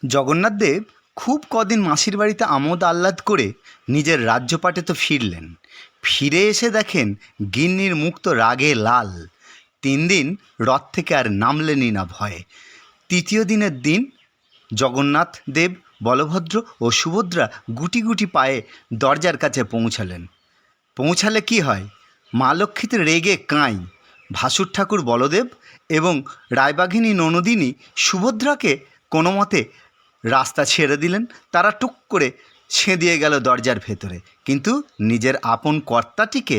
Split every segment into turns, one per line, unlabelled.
জগন্নাথ দেব খুব কদিন মাসির বাড়িতে আমোদ আহ্লাদ করে নিজের রাজ্যপাটে তো ফিরলেন। ফিরে এসে দেখেন গিন্নির মুখ তো রাগে লাল। 3 দিন রথ থেকে আর নামলেনই না ভয়ে। তৃতীয় দিনের দিন জগন্নাথ দেব, বলভদ্র ও সুভদ্রা গুটি গুটি পায়ে দরজার কাছে পৌঁছালেন। পৌঁছালে কি হয়, মা লক্ষ্মীতে রেগে কাঁই। ভাসুর ঠাকুর বলদেব এবং রায়বাঘিনী ননদিনী সুভদ্রাকে কোনো মতে রাস্তা ছেড়ে দিলেন। তারা টুক করে ছেঁদিয়ে গেল দরজার ভেতরে, কিন্তু নিজের আপন কর্তাটিকে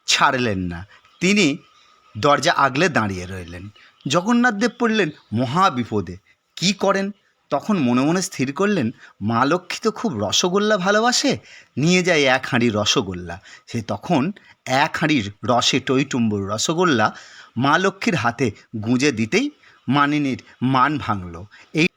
ছাড়লেন না। তিনি দরজা আগলে দাঁড়িয়ে রইলেন। জগন্নাথদেব পড়লেন মহা বিপদে। কী করেন? তখন মনে মনে স্থির করলেন, মা লক্ষ্মী তো খুব রসগোল্লা ভালোবাসে, নিয়ে যায় 1 হাঁড়ি রসগোল্লা। সে তখন 1 হাঁড়ির রসে টইটুম্বুর রসগোল্লা মা লক্ষ্মীর হাতে গুঁজে দিতেই মানিনীর মান ভাঙল।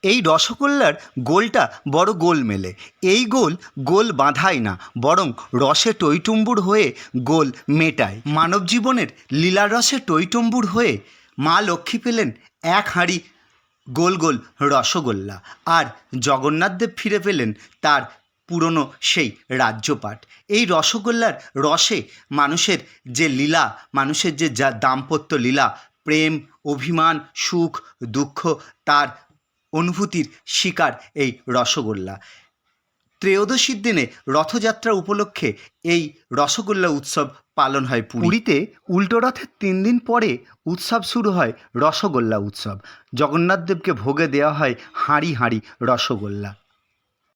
এই রসগোল্লার গোলটা বড় গোল মেলে। এই গোল গোল বাঁধায় না, বরং রসে টইটুম্বুর হয়ে গোল মেটায়। মানব জীবনের লীলার রসে টইটুম্বুর হয়ে মা লক্ষ্মী পেলেন 1 হাঁড়ি গোল গোল রসগোল্লা, আর জগন্নাথদেব ফিরে পেলেন তার পুরনো সেই রাজ্যপাট। এই রসগোল্লার রসে মানুষের যে লীলা, মানুষের যে দাম্পত্য লীলা, প্রেম, অভিমান, সুখ, দুঃখ, তার অনুভূতির শিকার এই রসগোল্লা। ত্রয়োদশীর দিনে রথযাত্রা উপলক্ষে এই রসগোল্লা উৎসব পালন হয় পুরীতে। উল্টো রথের 3 দিন পরে উৎসব শুরু হয় রসগোল্লা উৎসব। জগন্নাথদেবকে ভোগে দেওয়া হয় হাঁড়ি হাঁড়ি রসগোল্লা।